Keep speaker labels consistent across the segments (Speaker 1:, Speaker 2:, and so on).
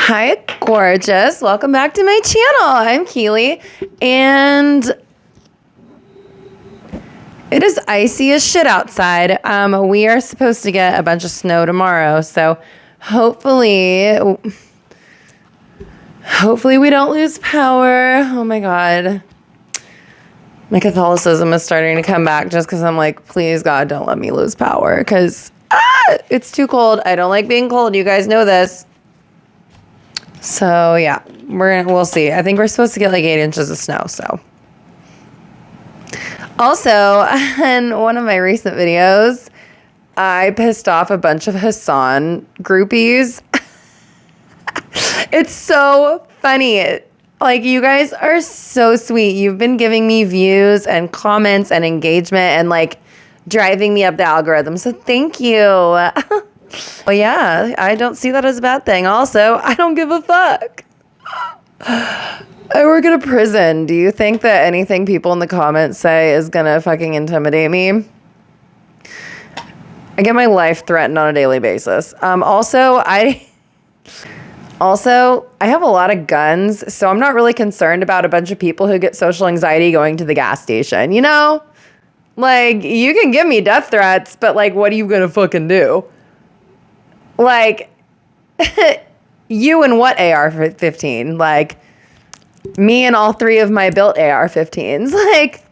Speaker 1: Hi, gorgeous. Welcome back to my channel. I'm Keely, and it is icy as shit outside. We are supposed to get a bunch of snow tomorrow, so hopefully we don't lose power. Oh my God. My Catholicism is starting to come back just because I'm like, please God, don't let me lose power because it's too cold. I don't like being cold. You guys know this. So yeah, we'll see. I think we're supposed to get like 8 inches of snow. So also in one of my recent videos, I pissed off a bunch of Hassan groupies. It's so funny. Like, you guys are so sweet. You've been giving me views and comments and engagement and like driving me up the algorithm. So thank you. Well, yeah, I don't see that as a bad thing. Also, I don't give a fuck. I work at a prison. Do you think that anything people in the comments say is gonna fucking intimidate me? I get my life threatened on a daily basis. Also, I have a lot of guns, so I'm not really concerned about a bunch of people who get social anxiety going to the gas station, you know? Like, you can give me death threats, but like, what are you gonna fucking do? Like, you and what AR-15? Like, me and all 3 of my built AR-15s. Like,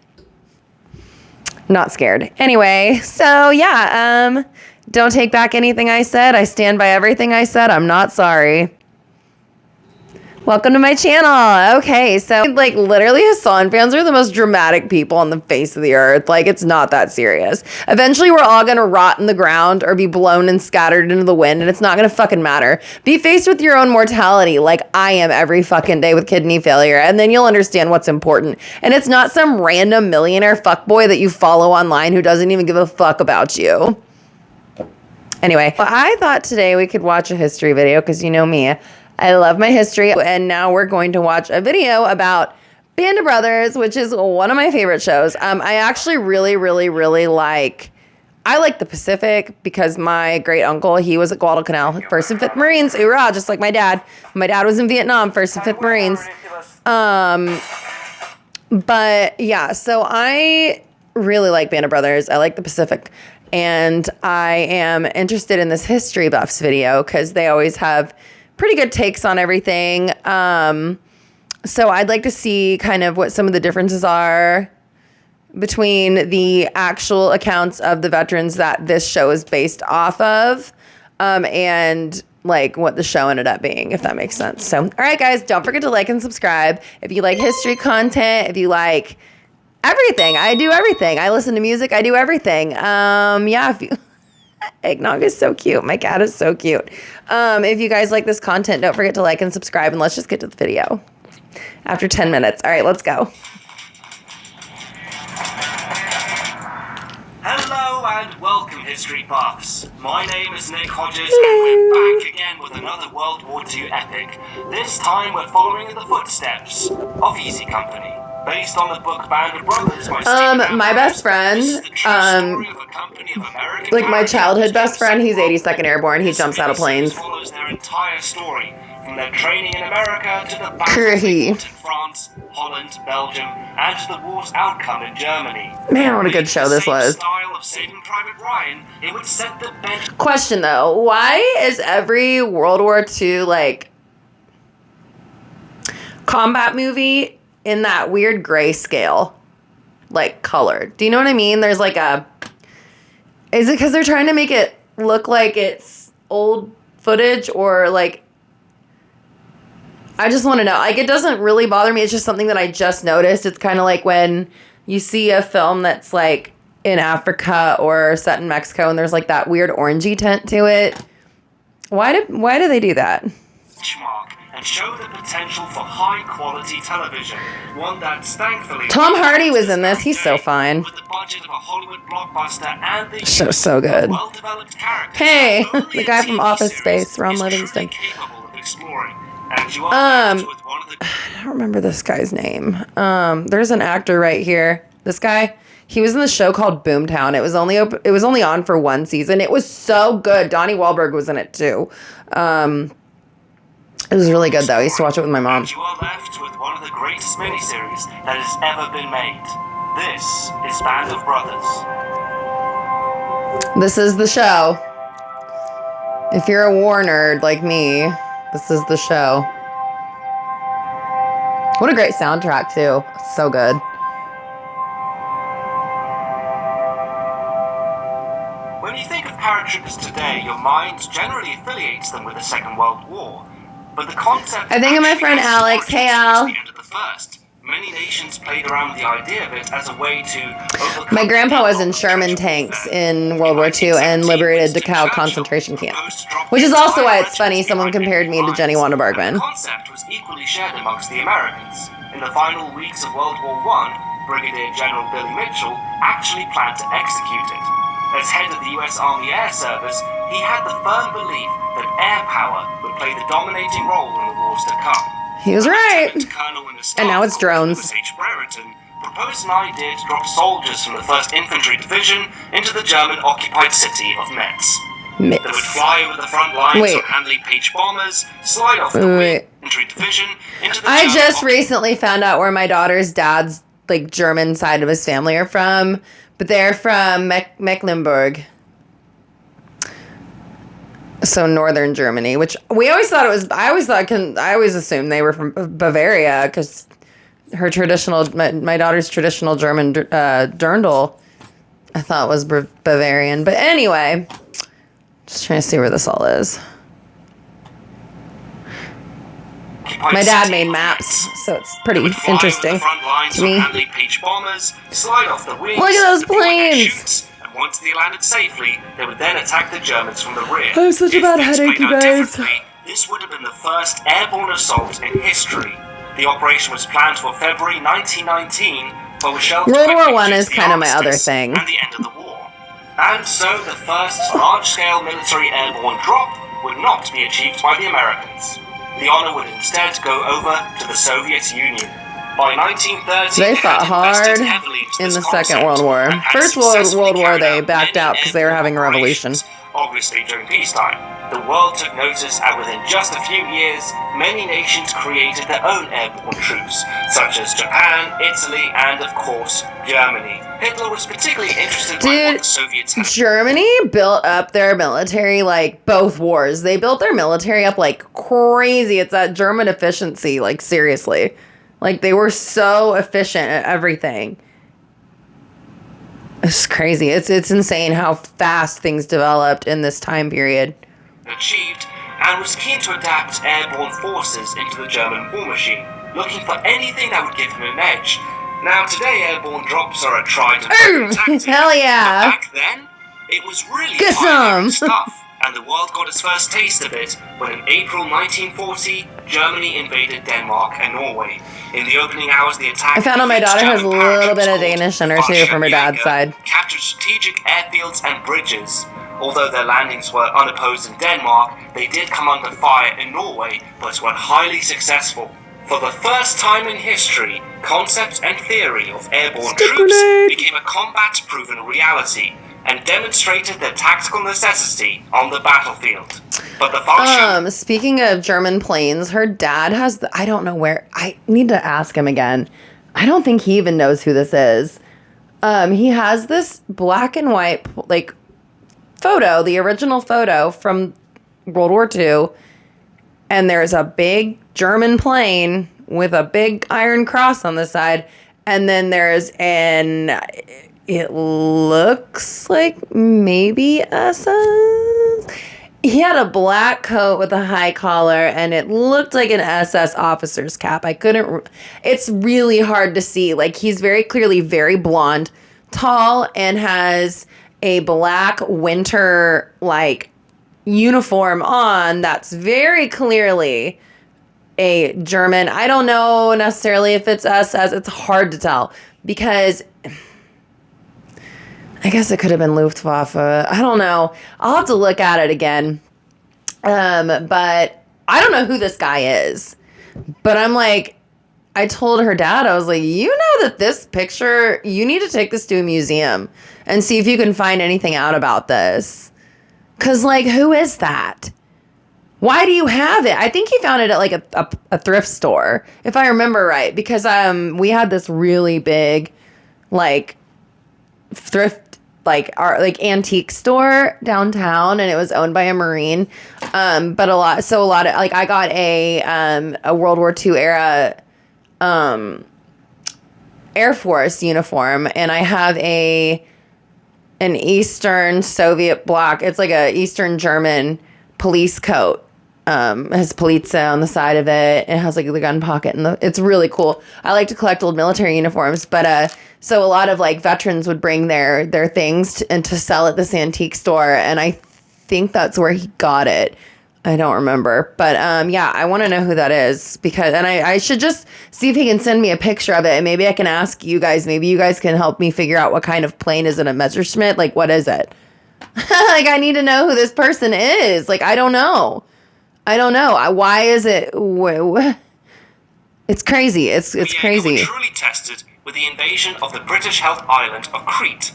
Speaker 1: not scared. Anyway, so yeah, don't take back anything I said. I stand by everything I said. I'm not sorry. Welcome to my channel. Okay, so like literally Hassan fans are the most dramatic people on the face of the earth. Like, it's not that serious. Eventually we're all gonna rot in the ground or be blown and scattered into the wind, and it's not gonna fucking matter. Be faced with your own mortality like I am every fucking day with kidney failure, and then you'll understand what's important. And it's not some random millionaire fuckboy that you follow online who doesn't even give a fuck about you. Anyway, I thought today we could watch a history video because you know me. I love my history, and now we're going to watch a video about Band of Brothers, which is one of my favorite shows. I actually really like the Pacific because my great uncle, he was at Guadalcanal, 1st and 5th Marines, hoorah, just like my dad. My dad was in Vietnam, 1st and 5th Marines. But yeah, so I really like Band of Brothers. I like the Pacific, and I am interested in this History Buffs video because they always have pretty good takes on everything. So I'd like to see kind of what some of the differences are between the actual accounts of the veterans that this show is based off of, and like what the show ended up being, if that makes sense. So, all right, guys, don't forget to like and subscribe. If you like history content, if you like everything, I do everything. I listen to music, I do everything. Yeah, if you... Eggnog is so cute. My cat is so cute. If you guys like this content, don't forget to like and subscribe, and let's just get to the video after 10 minutes. All right, let's go.
Speaker 2: Hello and welcome, history buffs. My name is Nick Hodges, and we're back again with another World War II epic. This time we're following in the footsteps of Easy Company. Based on the book Band of Brothers by
Speaker 1: my best friend, like my childhood best friend, he's 82nd Airborne. He jumps out of planes.
Speaker 2: Follows their entire story, from their training in America to the battles
Speaker 1: Crete.
Speaker 2: they fought in France, Holland, Belgium, and to the war's outcome in Germany.
Speaker 1: Man, what a good show this was.
Speaker 2: Style of Saving Private Ryan, it would set the bench.
Speaker 1: Question though, why is every World War II like combat movie in that weird grayscale, like, color? Do you know what I mean? There's like is it because they're trying to make it look like it's old footage, or like, I just want to know. Like, it doesn't really bother me. It's just something that I just noticed. It's kind of like when you see a film that's like in Africa or set in Mexico and there's like that weird orangey tint to it. Why do they do that?
Speaker 2: Benchmark and show the potential for high-quality television. One that's thankfully...
Speaker 1: Tom Hardy was in this. He's so fine.
Speaker 2: With the budget of a Hollywood blockbuster and the
Speaker 1: so good.
Speaker 2: well-developed characters.
Speaker 1: Hey, the guy from Office Space, Ron Livingston.
Speaker 2: Capable of exploring. And you are with one of the...
Speaker 1: I don't remember this guy's name. There's an actor right here. This guy, he was in the show called Boomtown. It was only on for 1 season. It was so good. Donnie Wahlberg was in it too. It was really good, though. I used to watch it with my mom.
Speaker 2: And you are left with one of the greatest miniseries that has ever been made. This is Band of Brothers.
Speaker 1: This is the show. If you're a war nerd like me, this is the show. What a great soundtrack, too. So good.
Speaker 2: When you think of paratroopers today, your mind generally affiliates them with the Second World War. But the concept...
Speaker 1: I think of my friend Alex. Hey, Al.
Speaker 2: The end of the first. Many nations played around with the idea of it as a way to overcome...
Speaker 1: My grandpa was in Sherman tanks in World War II and liberated Dachau concentration camp. Which is also why it's funny someone compared me to Jenny Wanda Bergman.
Speaker 2: The concept was equally shared amongst the Americans. In the final weeks of World War I, Brigadier General Billy Mitchell actually planned to execute it. As head of the U.S. Army Air Service, he had the firm belief that air power would play the dominating role in the wars to come.
Speaker 1: He was right.
Speaker 2: And
Speaker 1: now it's drones.
Speaker 2: Brereton proposed an idea to drop soldiers from the 1st Infantry Division into the German-occupied city of Metz. They would fly over the front lines on Handley Page bombers, slide off the Infantry Division into the
Speaker 1: I just recently found out where my daughter's dad's like German side of his family are from, but they're from Mecklenburg. So northern Germany, which we always thought it was. I always assumed they were from Bavaria because her traditional, my daughter's traditional German dirndl, I thought was Bavarian. But anyway, just trying to see where this all is. My dad made maps, so it's pretty interesting to me. Look at those planes.
Speaker 2: Once they landed safely, they would then attack the Germans from the rear.
Speaker 1: I have such a bad headache, you guys.
Speaker 2: This would have been the first airborne assault in history. The operation was planned for February 1919, but was shelved
Speaker 1: World War I is kind of my other thing.
Speaker 2: And the end of the war. And so the first large-scale military airborne drop would not be achieved by the Americans. The honor would instead go over to the Soviet Union. By 1930,
Speaker 1: they fought hard in the Second World War. First World War, they backed out because they were having a revolution.
Speaker 2: Obviously, during peacetime, the world took notice, and within just a few years, many nations created their own airborne troops, such as Japan, Italy, and of course, Germany. Hitler was particularly interested in what the Soviets had.
Speaker 1: Germany built up their military like both wars. They built their military up like crazy. It's that German efficiency, like seriously. Like, they were so efficient at everything. It's crazy. It's insane how fast things developed in this time period.
Speaker 2: Achieved, and was keen to adapt airborne forces into the German war machine, looking for anything that would give him an edge. Now, today, airborne drops are a tried and true tactic.
Speaker 1: Hell yeah.
Speaker 2: But back then, it was really
Speaker 1: Get some
Speaker 2: stuff. And the world got its first taste of it when in April 1940, Germany invaded Denmark and Norway. In the opening hours, the attack...
Speaker 1: I found out my daughter has a little bit of Danish in her too from her dad's side.
Speaker 2: Captured strategic airfields and bridges. Although their landings were unopposed in Denmark, they did come under fire in Norway, but were highly successful. For the first time in history, concept and theory of airborne troops became a combat-proven reality, and demonstrated their tactical necessity on the battlefield. But the function...
Speaker 1: Speaking of German planes, her dad has I don't know where... I need to ask him again. I don't think he even knows who this is. He has this black and white, like, photo, the original photo from World War II, and there's a big German plane with a big iron cross on the side, and then there's an... It looks like maybe SS. He had a black coat with a high collar, and it looked like an SS officer's cap. I couldn't... It's really hard to see. Like, he's very clearly very blonde, tall, and has a black winter, like, uniform on that's very clearly a German. I don't know necessarily if it's SS. It's hard to tell because... I guess it could have been Luftwaffe. I don't know. I'll have to look at it again. But I don't know who this guy is. But I'm like, I told her dad, I was like, you know that this picture, you need to take this to a museum and see if you can find anything out about this. Because, like, who is that? Why do you have it? I think he found it at like a thrift store, if I remember right, because we had this really big like thrift like antique store downtown, and it was owned by a Marine. But a lot of like I got a World War II era Air Force uniform, and I have an Eastern Soviet bloc. It's like a Eastern German police coat. It has Polizei on the side of it. It has like the gun pocket, and it's really cool. I like to collect old military uniforms, but so a lot of like veterans would bring their things and to sell at this antique store, and I think that's where he got it. I don't remember, but yeah, I want to know who that is, because I should just see if he can send me a picture of it, and maybe I can ask you guys. Maybe you guys can help me figure out what kind of plane is it, a Messerschmitt? Like, what is it? Like, I need to know who this person is. Like, I don't know. Why is it? It's crazy. It's crazy.
Speaker 2: Were truly tested with the invasion of the British-held island of Crete.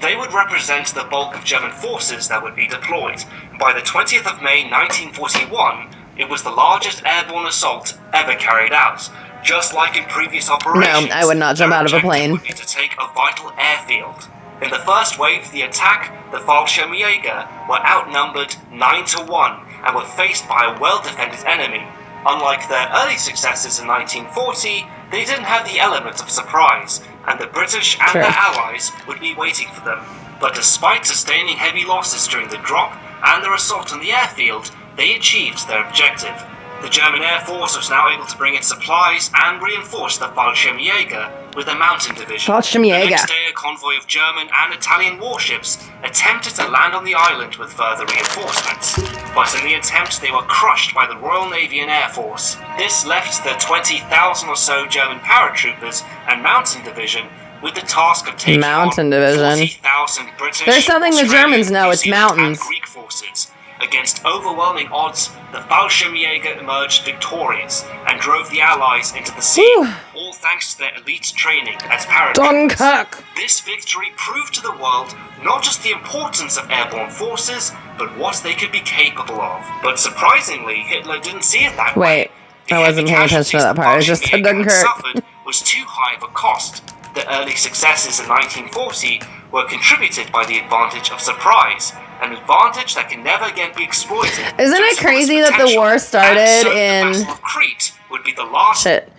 Speaker 2: They would represent the bulk of German forces that would be deployed. By the 20th of May 1941, it was the largest airborne assault ever carried out. Just like in previous operations,
Speaker 1: no, I would not jump out of a plane.
Speaker 2: Would be to take a vital airfield. In the first wave of the attack, the Fallschirmjäger were outnumbered 9-1 and were faced by a well-defended enemy. Unlike their early successes in 1940, they didn't have the element of surprise, and the British and their allies would be waiting for them. But despite sustaining heavy losses during the drop and their assault on the airfield, they achieved their objective. The German Air Force was now able to bring in supplies and reinforce the Fallschirmjäger with a mountain division. The next day, a convoy of German and Italian warships attempted to land on the island with further reinforcements. But in the attempt, they were crushed by the Royal Navy and Air Force. This left the 20,000 or so German paratroopers and mountain division with the task of taking on 40,000 British,
Speaker 1: There's something the Germans know, it's mountains.
Speaker 2: And Greek forces. Against overwhelming odds, the Fallschirmjäger emerged victorious and drove the Allies into the sea, all thanks to their elite training as paratroopers.
Speaker 1: Dunkirk.
Speaker 2: This victory proved to the world not just the importance of airborne forces, but what they could be capable of. But surprisingly, Hitler didn't see it that way.
Speaker 1: Wait, I wasn't paying attention to that part. I just said Dunkirk.
Speaker 2: Suffered was too high of a cost. The early successes in 1940 were contributed by the advantage of surprise, an advantage that can never again be exploited.
Speaker 1: Isn't it crazy that the war started in...
Speaker 2: The Battle of Crete would be the last...
Speaker 1: Shit.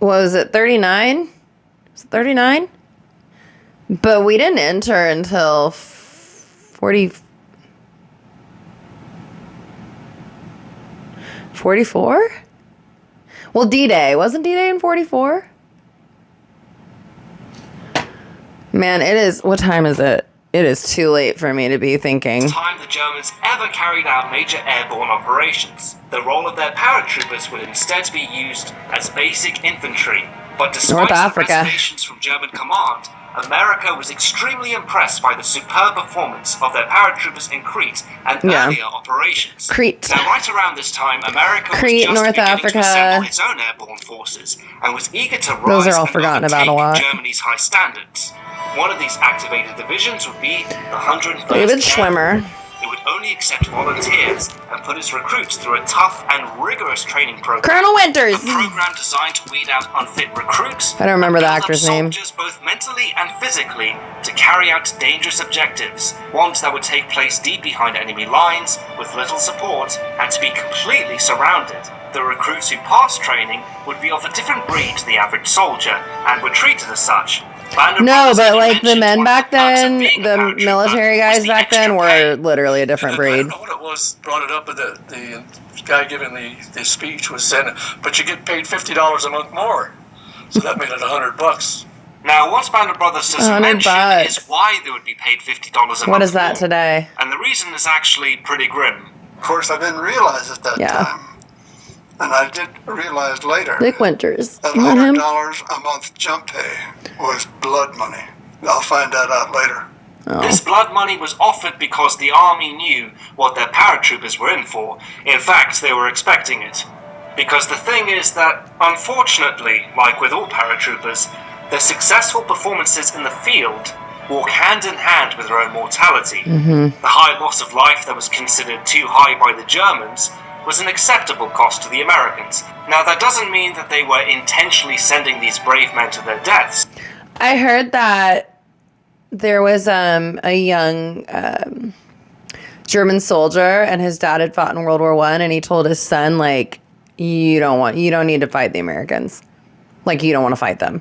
Speaker 1: Was it 39? Was it 39? But we didn't enter until 44? Well, D-Day. Wasn't D-Day in 44? Man, it is... What time is it? It is too late for me to be thinking.
Speaker 2: Time the Germans ever carried out major airborne operations. The role of their paratroopers would instead be used as basic infantry. But despite the reservations from German command, America was extremely impressed by the superb performance of their paratroopers in Crete and earlier operations.
Speaker 1: Crete.
Speaker 2: Now, right around this time, America was just beginning to assemble its own airborne forces and was eager to rise and overtake Germany's high standards. One of these activated divisions would be the 101st
Speaker 1: David Schwimmer.
Speaker 2: It would only accept volunteers and put its recruits through a tough and rigorous training program.
Speaker 1: Colonel Winters!
Speaker 2: A program designed to weed out unfit recruits.
Speaker 1: I don't remember the actor's name.
Speaker 2: Soldiers both mentally and physically to carry out dangerous objectives. Ones that would take place deep behind enemy lines with little support and to be completely surrounded. The recruits who passed training would be of a different breed to the average soldier and were treated as such.
Speaker 1: No, but like the men back then, the military guys back then were literally a different breed.
Speaker 3: I don't know what it was, brought it up, but the guy giving the speech was saying, but you get paid $50 a month more. So that made it $100.
Speaker 2: Now, what Band of Brothers doesn't mention is why they would be paid $50 a month.
Speaker 1: What is that today?
Speaker 2: And the reason is actually pretty grim.
Speaker 4: Of course, I didn't realize at that time. And I did realize later
Speaker 1: Dick Winters.
Speaker 4: that $100 a month jump pay was blood money. I'll find that out later.
Speaker 2: This blood money was offered because the army knew what their paratroopers were in for. In fact, they were expecting it. Because the thing is that, unfortunately, like with all paratroopers, their successful performances in the field walk hand in hand with their own mortality. The high loss of life that was considered too high by the Germans was an acceptable cost to the Americans. Now, that doesn't mean that they were intentionally sending these brave men to their deaths.
Speaker 1: I heard that there was a young German soldier, and his dad had fought in World War I, and he told his son, like, you don't need to fight the Americans. Like, you don't want to fight them.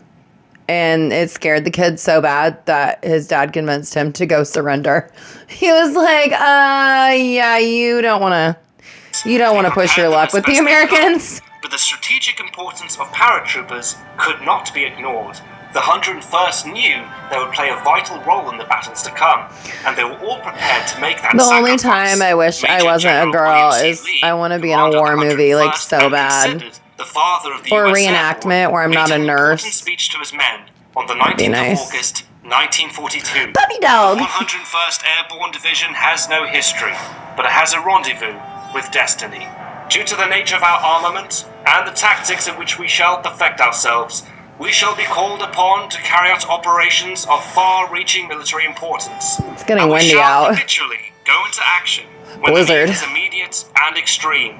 Speaker 1: And it scared the kid so bad that his dad convinced him to go surrender. He was like, yeah, you don't want to push your luck with the Americans.
Speaker 2: But the strategic importance of paratroopers could not be ignored. The 101st knew they would play a vital role in the battles to come, and they were all prepared to make that
Speaker 1: The
Speaker 2: sacrifice.
Speaker 1: only time I wish I wasn't a girl is I want to be in a war movie, like, so bad.
Speaker 2: The father of the
Speaker 1: Or a
Speaker 2: US
Speaker 1: reenactment where I'm not a
Speaker 2: made an
Speaker 1: nurse.
Speaker 2: important speech to his men on the 19th
Speaker 1: nice.
Speaker 2: of August, 1942.
Speaker 1: Puppy dog.
Speaker 2: The 101st Airborne Division has no history, but it has a rendezvous with destiny. Due to the nature of our armament and the tactics in which we shall perfect ourselves, we shall be called upon to carry out operations of far-reaching military importance.
Speaker 1: It's getting
Speaker 2: and we
Speaker 1: windy
Speaker 2: shall
Speaker 1: out.
Speaker 2: habitually go into action when
Speaker 1: Blizzard.
Speaker 2: the need is immediate and extreme.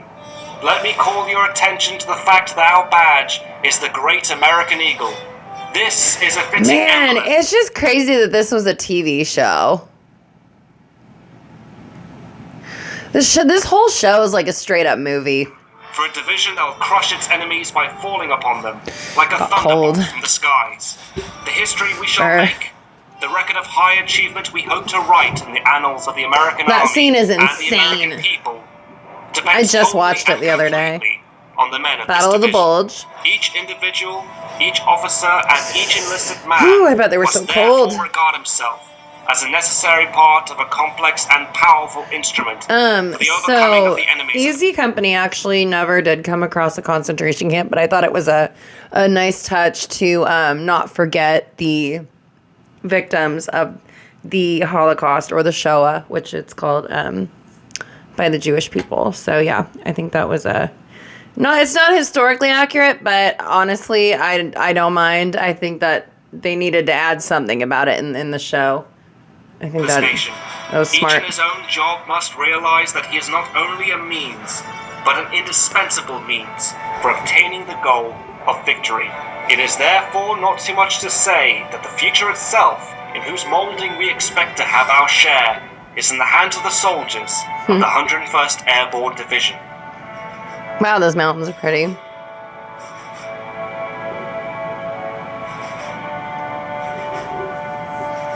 Speaker 2: Let me call your attention to the fact that our badge is the Great American Eagle. This is a fitting
Speaker 1: Man,
Speaker 2: emblem.
Speaker 1: it's just crazy that this was a TV show. This whole show is like a straight up movie.
Speaker 2: For a division that will crush its enemies by falling upon them like a
Speaker 1: Got
Speaker 2: thunderbolt
Speaker 1: cold.
Speaker 2: from the skies. The history we shall
Speaker 1: Sure.
Speaker 2: make. The record of high achievement we hope to write in the annals of the American
Speaker 1: That
Speaker 2: Army
Speaker 1: scene is
Speaker 2: and the
Speaker 1: insane.
Speaker 2: American people.
Speaker 1: I just
Speaker 2: Depends
Speaker 1: watched
Speaker 2: totally
Speaker 1: it the
Speaker 2: and
Speaker 1: other day.
Speaker 2: completely on the men of
Speaker 1: Battle
Speaker 2: this
Speaker 1: of the
Speaker 2: division.
Speaker 1: Bulge.
Speaker 2: Each individual, each officer, and each enlisted man
Speaker 1: Ooh, I bet they were
Speaker 2: must
Speaker 1: so
Speaker 2: therefore
Speaker 1: cold.
Speaker 2: regard himself as a necessary part of a complex and powerful instrument for the overcoming
Speaker 1: So
Speaker 2: of the enemies.
Speaker 1: Easy Company actually never did come across a concentration camp, but I thought it was a nice touch to not forget the victims of the Holocaust, or the Shoah, which it's called, by the Jewish people. So yeah, I think that was it's not historically accurate, but honestly, I don't mind. I think that they needed to add something about it in the show. I think
Speaker 2: This
Speaker 1: that
Speaker 2: nation,
Speaker 1: was
Speaker 2: each
Speaker 1: smart.
Speaker 2: in his own job must realize that he is not only a means, but an indispensable means for obtaining the goal of victory. It is therefore not too much to say that the future itself, in whose molding we expect to have our share, is in the hands of the soldiers of the 101st Airborne Division.
Speaker 1: Wow, those mountains are pretty.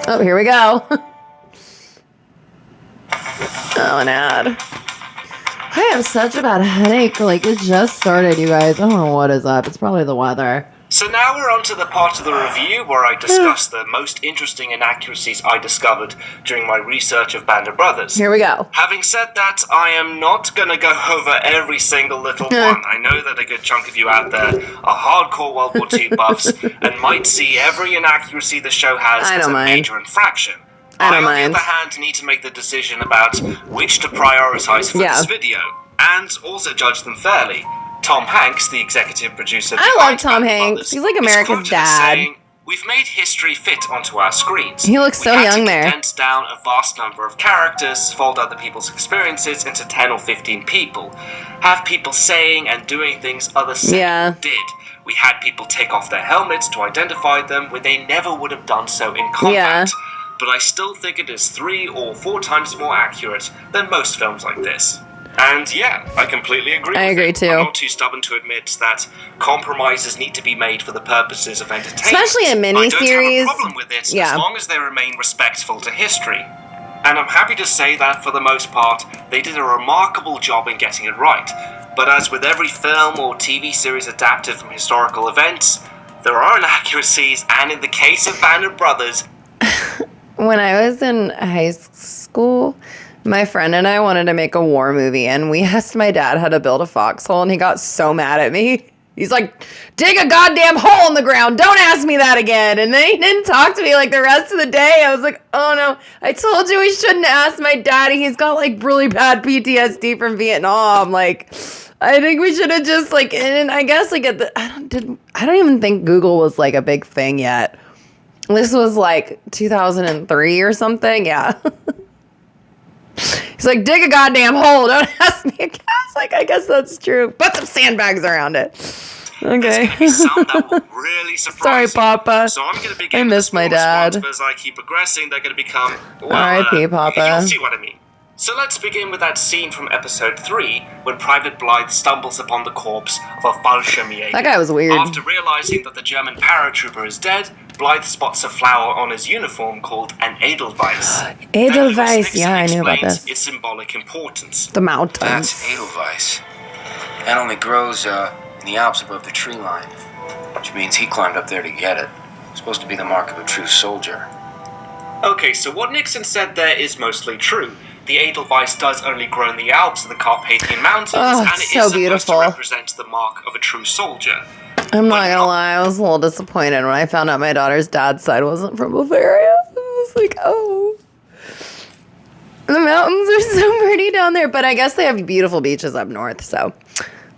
Speaker 1: Oh, here we go. Oh, an ad. I have such a bad headache. Like, it just started, you guys. I don't know what is up. It's probably the weather.
Speaker 2: So now we're on to the part of the review where I discuss the most interesting inaccuracies I discovered during my research of Band of Brothers.
Speaker 1: Here we go.
Speaker 2: Having said that, I am not going to go over every single little one. I know that a good chunk of you out there are hardcore World War II buffs and might see every inaccuracy the show has
Speaker 1: I
Speaker 2: as
Speaker 1: don't
Speaker 2: a
Speaker 1: mind.
Speaker 2: major infraction.
Speaker 1: I don't
Speaker 2: on
Speaker 1: mind.
Speaker 2: the other hand, need to make the decision about which to prioritize for
Speaker 1: Yeah.
Speaker 2: this video, and also judge them fairly. Tom Hanks, the executive producer,
Speaker 1: I love
Speaker 2: behind
Speaker 1: Tom
Speaker 2: Band of
Speaker 1: Hanks.
Speaker 2: Brothers,
Speaker 1: He's like
Speaker 2: is
Speaker 1: America's
Speaker 2: quoted as
Speaker 1: dad.
Speaker 2: saying, "We've made history fit onto our screens.
Speaker 1: He looks so
Speaker 2: we had
Speaker 1: young
Speaker 2: to
Speaker 1: there.
Speaker 2: condense down a vast number of characters, fold other people's experiences into 10 or 15 people, have people saying and doing things others said
Speaker 1: Yeah.
Speaker 2: or did. We had people take off their helmets to identify them where they never would have done so in combat."
Speaker 1: Yeah.
Speaker 2: But I still think it is 3 or 4 times more accurate than most films like this. And yeah, I completely agree
Speaker 1: I
Speaker 2: with
Speaker 1: agree
Speaker 2: it.
Speaker 1: too.
Speaker 2: I'm not too stubborn to admit that compromises need to be made for the purposes of entertainment.
Speaker 1: Especially a
Speaker 2: I don't
Speaker 1: miniseries.
Speaker 2: have a problem with it
Speaker 1: Yeah.
Speaker 2: as long as they remain respectful to history. And I'm happy to say that for the most part, they did a remarkable job in getting it right. But as with every film or TV series adapted from historical events, there are inaccuracies, and in the case of Band of Brothers,
Speaker 1: When I was in high school, my friend and I wanted to make a war movie, and we asked my dad how to build a foxhole, and he got so mad at me. He's like, dig a goddamn hole in the ground. Don't ask me that again. And then he didn't talk to me like the rest of the day. I was like, oh no, I told you we shouldn't ask my daddy. He's got like really bad PTSD from Vietnam. Like, I think we should have just like, and I guess like I don't even think Google was like a big thing yet. This was like 2003 or something. Yeah. He's like, dig a goddamn hole. Don't ask me again. was like, I guess that's true. Put some sandbags around it.
Speaker 2: There's
Speaker 1: Okay.
Speaker 2: going to be some that will really surprise
Speaker 1: Sorry, Papa.
Speaker 2: So I'm going to
Speaker 1: I
Speaker 2: begin
Speaker 1: miss my dad.
Speaker 2: but as I keep progressing, they're going to become, well,
Speaker 1: R.I.P. Papa.
Speaker 2: You'll see what I mean. So let's begin with that scene from episode 3 when Private Blythe stumbles upon the corpse of a Fallschirmjäger.
Speaker 1: That guy was weird.
Speaker 2: After realizing that the German paratrooper is dead, Blythe spots a flower on his uniform called an Edelweiss.
Speaker 1: Edelweiss, yeah, I knew about
Speaker 2: explains
Speaker 1: this.
Speaker 2: its symbolic importance.
Speaker 1: The mountains.
Speaker 5: That's Edelweiss. That only grows in the Alps above the tree line, which means he climbed up there to get it. It's supposed to be the mark of a true soldier.
Speaker 2: Okay, so what Nixon said there is mostly true. The Edelweiss does only grow in the Alps and the Carpathian Mountains,
Speaker 1: Oh,
Speaker 2: and it
Speaker 1: so
Speaker 2: is supposed
Speaker 1: beautiful.
Speaker 2: to represent the mark of a true soldier.
Speaker 1: I'm not gonna lie, I was a little disappointed when I found out my daughter's dad's side wasn't from Bavaria. I was like, oh. The mountains are so pretty down there, but I guess they have beautiful beaches up north, so.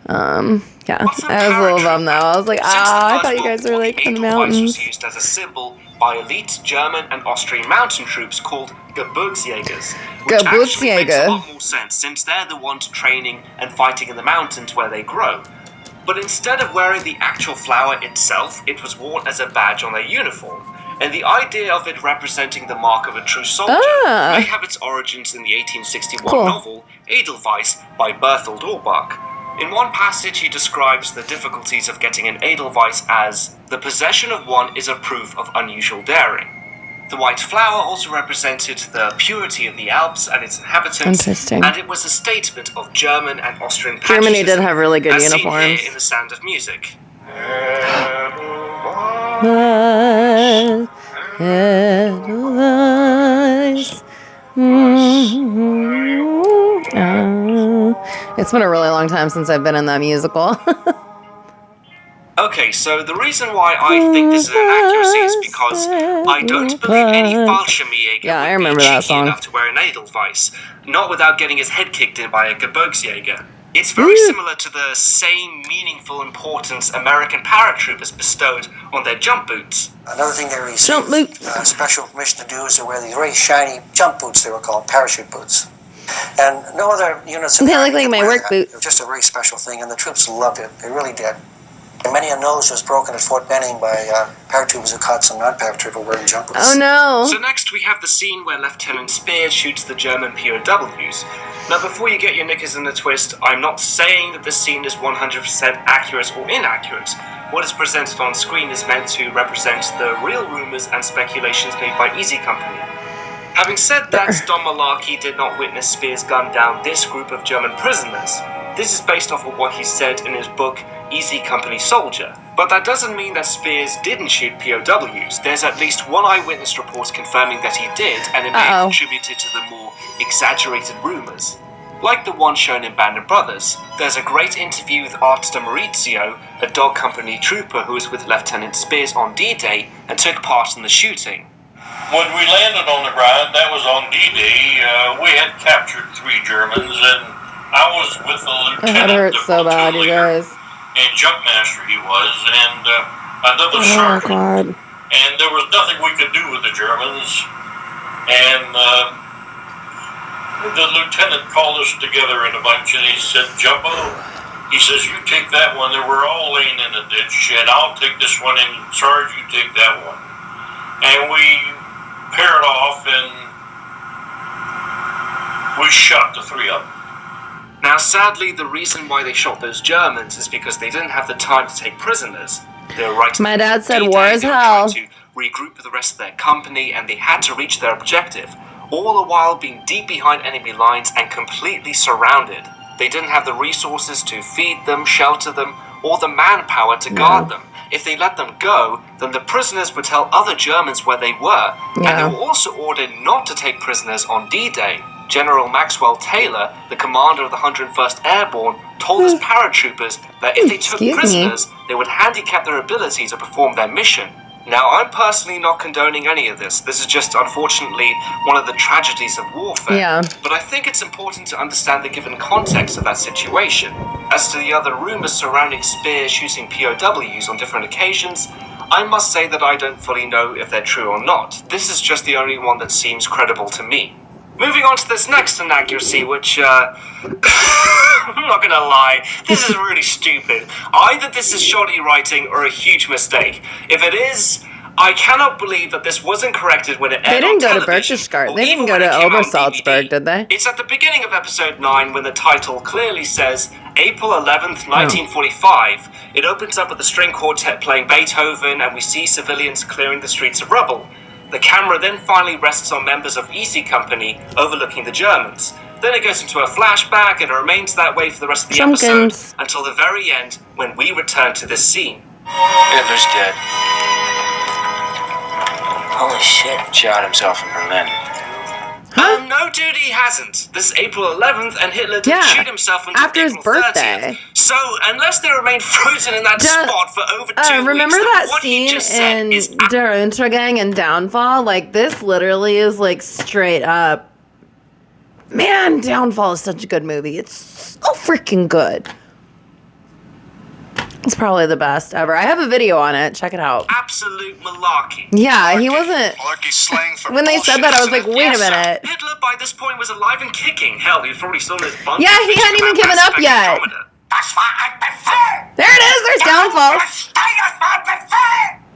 Speaker 1: Yeah,
Speaker 2: What's a
Speaker 1: I was a little
Speaker 2: paratrooper?
Speaker 1: bummed though. I was like,
Speaker 2: Since the
Speaker 1: I
Speaker 2: First
Speaker 1: thought you
Speaker 2: World
Speaker 1: guys were
Speaker 2: War,
Speaker 1: like
Speaker 2: the
Speaker 1: from the
Speaker 2: Edelweiss
Speaker 1: mountains.
Speaker 2: was used as a symbol by elite German and Austrian mountain troops called Gebirgsjägers, which actually makes a lot more sense since they're the ones training and fighting in the mountains where they grow. But instead of wearing the actual flower itself, it was worn as a badge on their uniform. And the idea of it representing the mark of a true soldier may have its origins in the 1861 novel Edelweiss by Berthold Orbach. In one passage, he describes the difficulties of getting an Edelweiss as the possession of one is a proof of unusual daring. The white flower also represented the purity of the Alps and its inhabitants,
Speaker 1: Interesting.
Speaker 2: and it was a statement of German and Austrian patriotism.
Speaker 1: Germany did have really good
Speaker 2: as seen
Speaker 1: uniforms.
Speaker 2: here in The Sound of Music.
Speaker 1: Edelweiss. It's been a really long time since I've been in that musical.
Speaker 2: Okay, so the reason why I think this is an inaccuracy is because I don't believe any Fallschirmjäger
Speaker 1: Yeah, I
Speaker 2: would
Speaker 1: remember
Speaker 2: be
Speaker 1: that
Speaker 2: cheeky
Speaker 1: song.
Speaker 2: enough to wear an Edelweiss, not without getting his head kicked in by a Gebirgsjäger. It's very similar to the same meaningful importance American paratroopers bestowed on their jump boots.
Speaker 6: Another thing they
Speaker 1: Jump
Speaker 6: received
Speaker 1: boots.
Speaker 6: special permission to do is to wear these very shiny jump boots, they were called, parachute boots. And no other units.
Speaker 1: They look like
Speaker 6: could
Speaker 1: my
Speaker 6: wear
Speaker 1: work
Speaker 6: that.
Speaker 1: boots.
Speaker 6: It was just a very special thing, and the troops loved it. They really did. And many a nose was broken at Fort Benning by paratroopers who caught some non-paratrooper wearing jump boots.
Speaker 1: Oh no.
Speaker 2: So next we have the scene where Lieutenant Spears shoots the German POWs. Now before you get your knickers in a twist, I'm not saying that this scene is 100% accurate or inaccurate. What is presented on screen is meant to represent the real rumours and speculations made by Easy Company. Having said that, Don Malarkey did not witness Spears gun down this group of German prisoners. This is based off of what he said in his book, Easy Company Soldier. But that doesn't mean that Spears didn't shoot POWs. There's at least one eyewitness report confirming that he did, and it may have contributed to the more exaggerated rumours. Like the one shown in Band of Brothers, there's a great interview with Art de Maurizio, a dog company trooper who was with Lieutenant Spears on D-Day and took part in the shooting.
Speaker 7: When we landed on the ground, that was on D-Day, we had captured 3 Germans, and I was with the lieutenant,
Speaker 1: That hurts so bad, you guys.
Speaker 7: and jumpmaster he was, and another
Speaker 1: Oh
Speaker 7: sergeant.
Speaker 1: god.
Speaker 7: And there was nothing we could do with the Germans. And the lieutenant called us together in a bunch, and he said, Jumbo, he says, you take that one. They were all laying in the ditch, and I'll take this one, and Sarge, you take that one. And we paired off, and we shot the 3 of them.
Speaker 2: Now, sadly, the reason why they shot those Germans is because they didn't have the time to take prisoners. They were right.
Speaker 1: My dad said
Speaker 2: D-Day,
Speaker 1: war is
Speaker 2: they were
Speaker 1: hell.
Speaker 2: trying to regroup with the rest of their company, and they had to reach their objective, all the while being deep behind enemy lines and completely surrounded. They didn't have the resources to feed them, shelter them, or the manpower to guard them. If they let them go, then the prisoners would tell other Germans where they were, and they were also ordered not to take prisoners on D-Day. General Maxwell Taylor, the commander of the 101st Airborne, told his paratroopers that if they took prisoners, they would handicap their ability to perform their mission. Now, I'm personally not condoning any of this. This is just, unfortunately, one of the tragedies of warfare.
Speaker 1: Yeah.
Speaker 2: But I think it's important to understand the given context of that situation. As to the other rumors surrounding Spears shooting POWs on different occasions, I must say that I don't fully know if they're true or not. This is just the only one that seems credible to me. Moving on to this next inaccuracy, which, I'm not gonna lie, this is really stupid. Either this is shoddy writing or a huge mistake. If it is, I cannot believe that this wasn't corrected when it aired on television.
Speaker 1: They didn't go to Berchtesgaden. They didn't go to Obersalzberg, did they?
Speaker 2: It's at the beginning of episode 9 when the title clearly says April 11th, 1945. It opens up with a string quartet playing Beethoven, and we see civilians clearing the streets of rubble. The camera then finally rests on members of Easy Company overlooking the Germans. Then it goes into a flashback, and it remains that way for the rest of the episode until the very end when we return to this scene.
Speaker 5: Hitler's dead.
Speaker 6: Holy shit.
Speaker 5: Shot himself in Berlin.
Speaker 1: Huh?
Speaker 2: No, dude, he hasn't. This is April 11th, and Hitler didn't shoot himself until
Speaker 1: after his
Speaker 2: April
Speaker 1: birthday.
Speaker 2: 30th. So, unless they remain frozen in that spot for over 2 weeks,
Speaker 1: remember that
Speaker 2: what he
Speaker 1: scene
Speaker 2: just said
Speaker 1: in
Speaker 2: is
Speaker 1: Der Untergang and Downfall? Like, this literally is, like, straight up. Man, Downfall is such a good movie. It's so freaking good. It's probably the best ever. I have a video on it. Check it out.
Speaker 2: absolute malarkey.
Speaker 1: Yeah, he wasn't.
Speaker 4: Malarkey slang for
Speaker 1: When they said that, I was like,
Speaker 4: bullshit,
Speaker 1: wait a
Speaker 2: Yes, sir.
Speaker 1: minute.
Speaker 2: Hitler, by this point, was alive and kicking. Hell, he was probably still in his bunker.
Speaker 1: Yeah, he hadn't even given up yet. There it is. There's Downfall.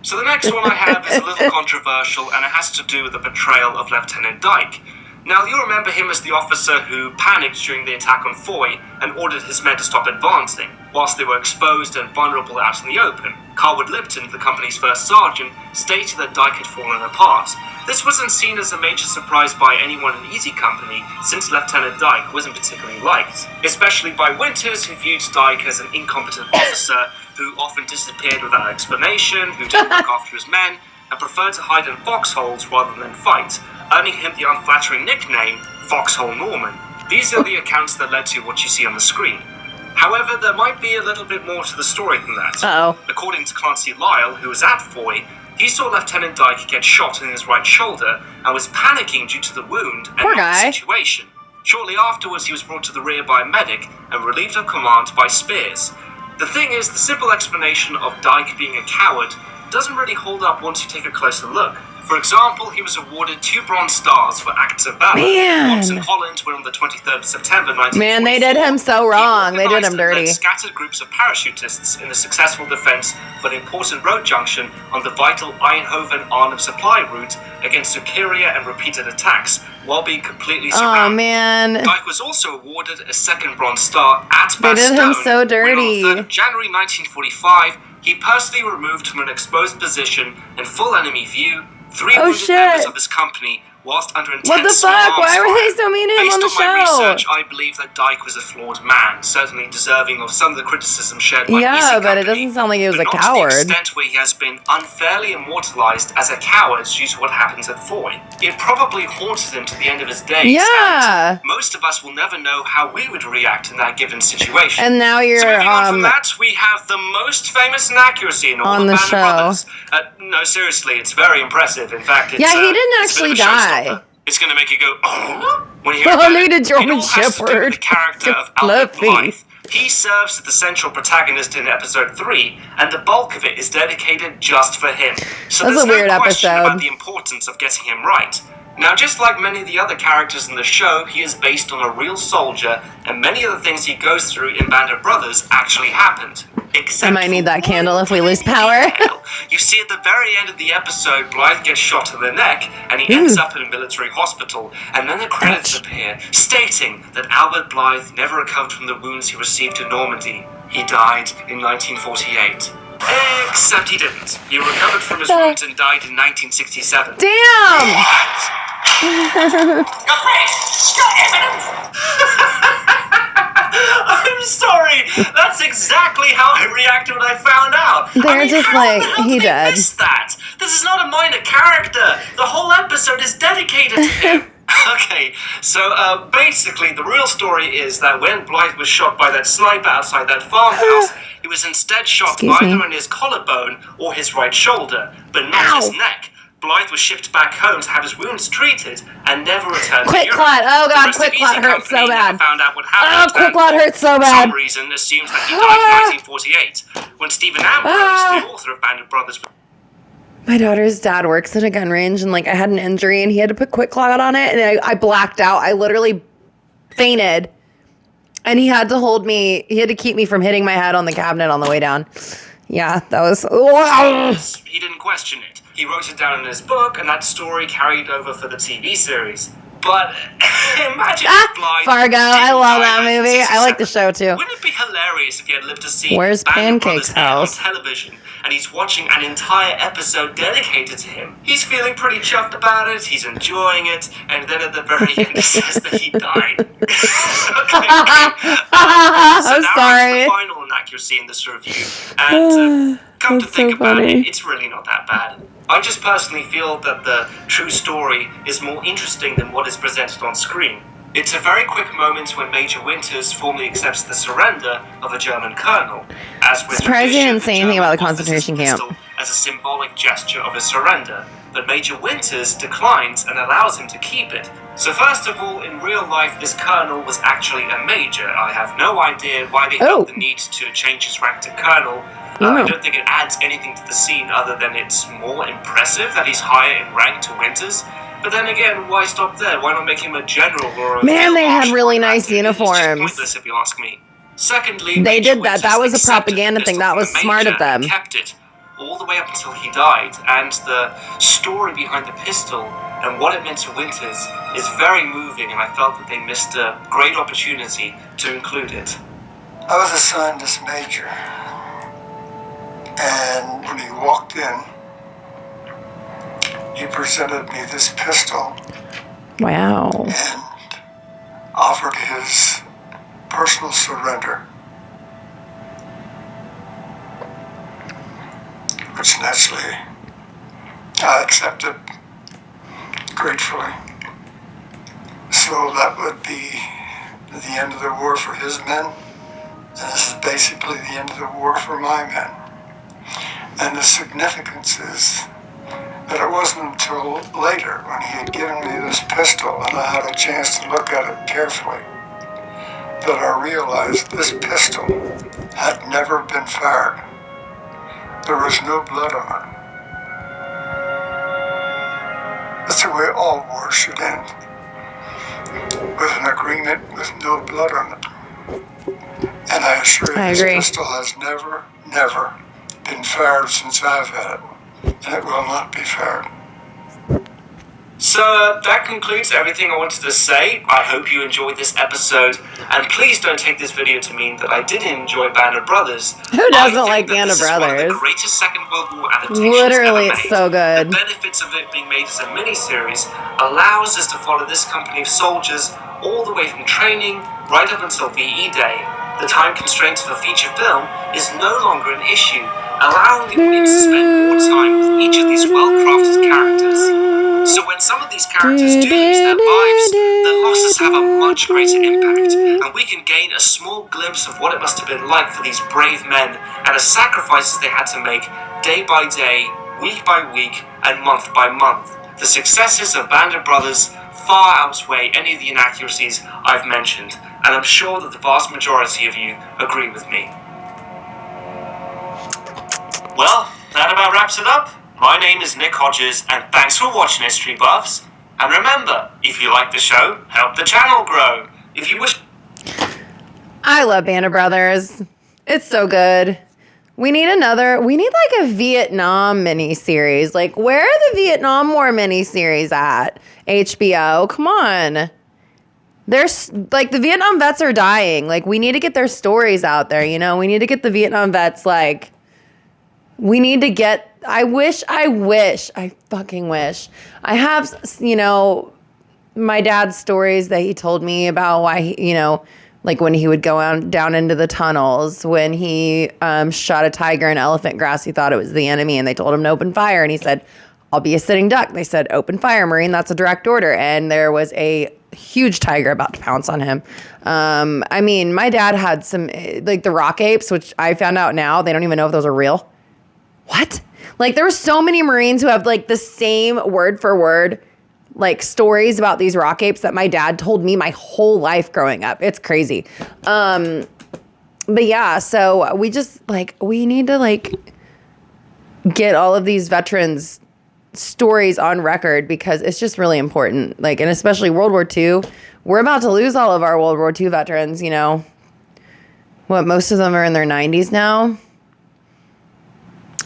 Speaker 2: So the next one I have is a little controversial, and it has to do with the portrayal of Lieutenant Dyke. Now, you'll remember him as the officer who panicked during the attack on Foy and ordered his men to stop advancing, whilst they were exposed and vulnerable out in the open. Carwood Lipton, the company's first sergeant, stated that Dyke had fallen apart. This wasn't seen as a major surprise by anyone in Easy Company, since Lieutenant Dyke wasn't particularly liked, especially by Winters, who viewed Dyke as an incompetent officer who often disappeared without explanation, who didn't look after his men, and preferred to hide in foxholes rather than fight, earning him the unflattering nickname Foxhole Norman. These are the accounts that led to what you see on the screen. However, there might be a little bit more to the story than that.
Speaker 1: Uh-oh.
Speaker 2: According to Clancy Lyle, who was at Foy, he saw Lieutenant Dyke get shot in his right shoulder and was panicking due to the wound and
Speaker 1: Poor
Speaker 2: not the
Speaker 1: guy.
Speaker 2: situation. Shortly afterwards, he was brought to the rear by a medic and relieved of command by Spears. The thing is, the simple explanation of Dyke being a coward doesn't really hold up once you take a closer look. For example, he was awarded 2 Bronze Stars for acts of valor.
Speaker 1: Man.
Speaker 2: Once in Holland, when on the 23rd of September 1944,
Speaker 1: Man, they did him so wrong. They did him
Speaker 2: he organised and
Speaker 1: dirty.
Speaker 2: led scattered groups of parachutists in the successful defense of an important road junction on the vital Eindhoven-Arnhem supply route against superior and repeated attacks, while being completely surrounded.
Speaker 1: Oh, man.
Speaker 2: Dyke was also awarded a 2nd Bronze Star at
Speaker 1: They did him
Speaker 2: Bastogne,
Speaker 1: so
Speaker 2: when
Speaker 1: dirty.
Speaker 2: on 3rd of January 1945, he personally removed from an exposed position in full enemy view 3
Speaker 1: Oh,
Speaker 2: wounded
Speaker 1: shit.
Speaker 2: members of his company whilst under intense
Speaker 1: What the fuck? Why were they so mean to him
Speaker 2: Based
Speaker 1: on the
Speaker 2: on my
Speaker 1: show?
Speaker 2: research, I believe that Dyke was a flawed man, certainly deserving of some of the criticism shared by
Speaker 1: Yeah,
Speaker 2: Easy
Speaker 1: but it
Speaker 2: Company,
Speaker 1: doesn't sound like he was
Speaker 2: but
Speaker 1: a
Speaker 2: not
Speaker 1: coward.
Speaker 2: to the extent where he has been unfairly immortalized as a coward due to what happens at Foy. It probably haunted him to the end of his days.
Speaker 1: Yeah.
Speaker 2: And most of us will never know how we would react in that given situation.
Speaker 1: And now you're
Speaker 2: So moving on from that, we have the most famous inaccuracy in all
Speaker 1: on
Speaker 2: the
Speaker 1: the
Speaker 2: Band of
Speaker 1: show.
Speaker 2: Brothers. No, seriously, it's very impressive. In fact, it's,
Speaker 1: Yeah, he didn't
Speaker 2: it's a bit
Speaker 1: actually
Speaker 2: of a
Speaker 1: die.
Speaker 2: showstopper. It's going to make you go, oh, when you hear
Speaker 1: Oh,
Speaker 2: about
Speaker 1: look
Speaker 2: it.
Speaker 1: at German
Speaker 2: It all has to do with
Speaker 1: Shepherd.
Speaker 2: the character of Albert
Speaker 1: Fluffy.
Speaker 2: Blithe. He serves as the central protagonist in episode 3, and the bulk of it is dedicated just for him. So
Speaker 1: That's
Speaker 2: there's
Speaker 1: a weird
Speaker 2: no question
Speaker 1: episode.
Speaker 2: about the importance of getting him right. Now, just like many of the other characters in the show, he is based on a real soldier, and many of the things he goes through in Band of Brothers actually happened. Except
Speaker 1: I might need
Speaker 2: for
Speaker 1: that candle
Speaker 2: one
Speaker 1: if we lose
Speaker 2: tiny
Speaker 1: power.
Speaker 2: detail. You see, at the very end of the episode, Blythe gets shot in the neck, and he ends up in a military hospital. And then the credits appear, stating that Albert Blythe never recovered from the wounds he received in Normandy. He died in 1948. Except he didn't. He recovered from his wounds and died in 1967.
Speaker 1: Damn!
Speaker 2: I'm sorry. That's exactly how I reacted when I found out.
Speaker 1: They're just
Speaker 2: how
Speaker 1: like,
Speaker 2: the hell
Speaker 1: he
Speaker 2: did they
Speaker 1: dead.
Speaker 2: miss that? This is not a minor character. The whole episode is dedicated to him. Okay, so basically the real story is that when Blythe was shot by that sniper outside that farmhouse, he was instead shot
Speaker 1: Excuse me.
Speaker 2: either in his collarbone or his right shoulder, but not his
Speaker 1: Ow.
Speaker 2: neck. Blythe was shipped back home to have his wounds treated and never returned
Speaker 1: Quick
Speaker 2: to Europe.
Speaker 1: clot. Oh,
Speaker 2: The
Speaker 1: God,
Speaker 2: rest
Speaker 1: quick
Speaker 2: of
Speaker 1: clot
Speaker 2: Easy
Speaker 1: hurts so
Speaker 2: Company never
Speaker 1: bad.
Speaker 2: found out what
Speaker 1: Oh,
Speaker 2: happened.
Speaker 1: quick
Speaker 2: and
Speaker 1: clot hurts so
Speaker 2: for
Speaker 1: bad.
Speaker 2: some reason assumes that he died in 1948. When Stephen Ambrose, the author of Band of Brothers,
Speaker 1: My daughter's dad works at a gun range, and like I had an injury and he had to put Quick Clot on it, and I blacked out. I literally fainted, and he had to hold me. He had to keep me from hitting my head on the cabinet on the way down. Yeah, that was...
Speaker 2: He didn't question it. He wrote it down in his book, and that story carried over for the TV series. But imagine if Blythe
Speaker 1: Fargo. I
Speaker 2: didn't
Speaker 1: love
Speaker 2: die
Speaker 1: that
Speaker 2: at
Speaker 1: movie. I like the
Speaker 2: 67.
Speaker 1: show too.
Speaker 2: Wouldn't it be hilarious if he had lived to see
Speaker 1: Where's
Speaker 2: Band of
Speaker 1: Pancake's
Speaker 2: Brothers air on
Speaker 1: house?
Speaker 2: television, and he's watching an entire episode dedicated to him? He's feeling pretty chuffed about it. He's enjoying it, and then at the very end, it says that he died. Okay. So
Speaker 1: I'm
Speaker 2: now
Speaker 1: sorry.
Speaker 2: the final inaccuracy in this review, and come to
Speaker 1: That's
Speaker 2: think
Speaker 1: so
Speaker 2: about
Speaker 1: funny.
Speaker 2: it, it's really not that bad. I just personally feel that the true story is more interesting than what is presented on screen. It's a very quick moment when Major Winters formally accepts the surrender of a German colonel. As with
Speaker 1: Surprised you
Speaker 2: tradition,
Speaker 1: didn't say
Speaker 2: the
Speaker 1: anything about the
Speaker 2: German offers his
Speaker 1: concentration camp.
Speaker 2: pistol as a symbolic gesture of a surrender, but Major Winters declines and allows him to keep it. So first of all, in real life, this colonel was actually a major. I have no idea why they felt the need to change his rank to colonel. I don't think it adds anything to the scene other than it's more impressive that he's higher in rank to Winters. But then again, why stop there? Why not make him a general or a
Speaker 1: Man,
Speaker 2: field
Speaker 1: they had
Speaker 2: marshal?
Speaker 1: really nice
Speaker 2: It's just
Speaker 1: uniforms.
Speaker 2: pointless if you ask me. Secondly,
Speaker 1: They
Speaker 2: Major
Speaker 1: did that.
Speaker 2: Winters
Speaker 1: That was a
Speaker 2: accepted
Speaker 1: propaganda
Speaker 2: the
Speaker 1: thing.
Speaker 2: pistol
Speaker 1: That
Speaker 2: from
Speaker 1: was
Speaker 2: the
Speaker 1: smart
Speaker 2: major
Speaker 1: of them.
Speaker 2: and kept it all the way up until he died. And the story behind the pistol and what it meant to Winters is very moving, and I felt that they missed a great opportunity to include it.
Speaker 4: I was assigned this major, and when he walked in, he presented me this pistol
Speaker 1: Wow.
Speaker 4: and offered his personal surrender, which naturally I accepted gratefully. So that would be the end of the war for his men, and this is basically the end of the war for my men. And the significance is that it wasn't until later, when he had given me this pistol and I had a chance to look at it carefully, that I realized this pistol had never been fired. There was no blood on it. That's the way all wars should end, with an agreement with no blood on it. And I assure you,
Speaker 1: I
Speaker 4: this
Speaker 1: agree.
Speaker 4: pistol has never been fired since I've had it, and it will not be fired.
Speaker 2: So that concludes everything I wanted to say. I hope you enjoyed this episode, and please don't take this video to mean that I didn't enjoy Band of Brothers.
Speaker 1: Who doesn't
Speaker 2: I
Speaker 1: like
Speaker 2: think that
Speaker 1: Band of
Speaker 2: this is one of
Speaker 1: Brothers?
Speaker 2: the greatest Second World War adaptations
Speaker 1: Literally,
Speaker 2: ever
Speaker 1: it's
Speaker 2: made.
Speaker 1: so good.
Speaker 2: The benefits of it being made as a miniseries allows us to follow this company of soldiers all the way from training right up until VE Day. The time constraint of a feature film is no longer an issue, allowing the audience to spend more time with each of these well-crafted characters. So when some of these characters do lose their lives, the losses have a much greater impact, and we can gain a small glimpse of what it must have been like for these brave men and the sacrifices they had to make day by day, week by week, and month by month. The successes of Band of Brothers far outweigh any of the inaccuracies I've mentioned, and I'm sure that the vast majority of you agree with me. Well, that about wraps it up. My name is Nick Hodges, and thanks for watching History Buffs. And remember, if you like the show, help the channel grow. If you wish...
Speaker 1: I love Band of Brothers. It's so good. We need like a Vietnam miniseries. Like, where are the Vietnam War miniseries at? HBO, come on. There's like the Vietnam vets are dying. Like, we need to get their stories out there, you know? We need to get the Vietnam vets, like, we need to get, I fucking wish. I have, you know, my dad's stories that he told me about why he, you know, like when he would go down into the tunnels, when he shot a tiger in elephant grass, he thought it was the enemy, and they told him to open fire, and he said, I'll be a sitting duck. They said, open fire, Marine, that's a direct order. And there was a huge tiger about to pounce on him. I mean, my dad had some, like the rock apes, which I found out now, they don't even know if those are real. What? Like, there were so many Marines who have like the same word for word like stories about these rock apes that my dad told me my whole life growing up. It's crazy. But yeah, so we just like, we need to like get all of these veterans' stories on record, because it's just really important. Like, and especially World War II. We're about to lose all of our World War II veterans, you know. What, most of them are in their 90s now?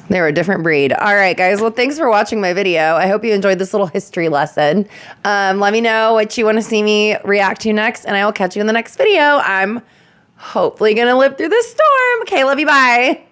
Speaker 1: They were a different breed. All right, guys. Well, thanks for watching my video. I hope you enjoyed this little history lesson. Let me know what you want to see me react to next, and I will catch you in the next video. I'm hopefully going to live through this storm. Okay, love you. Bye.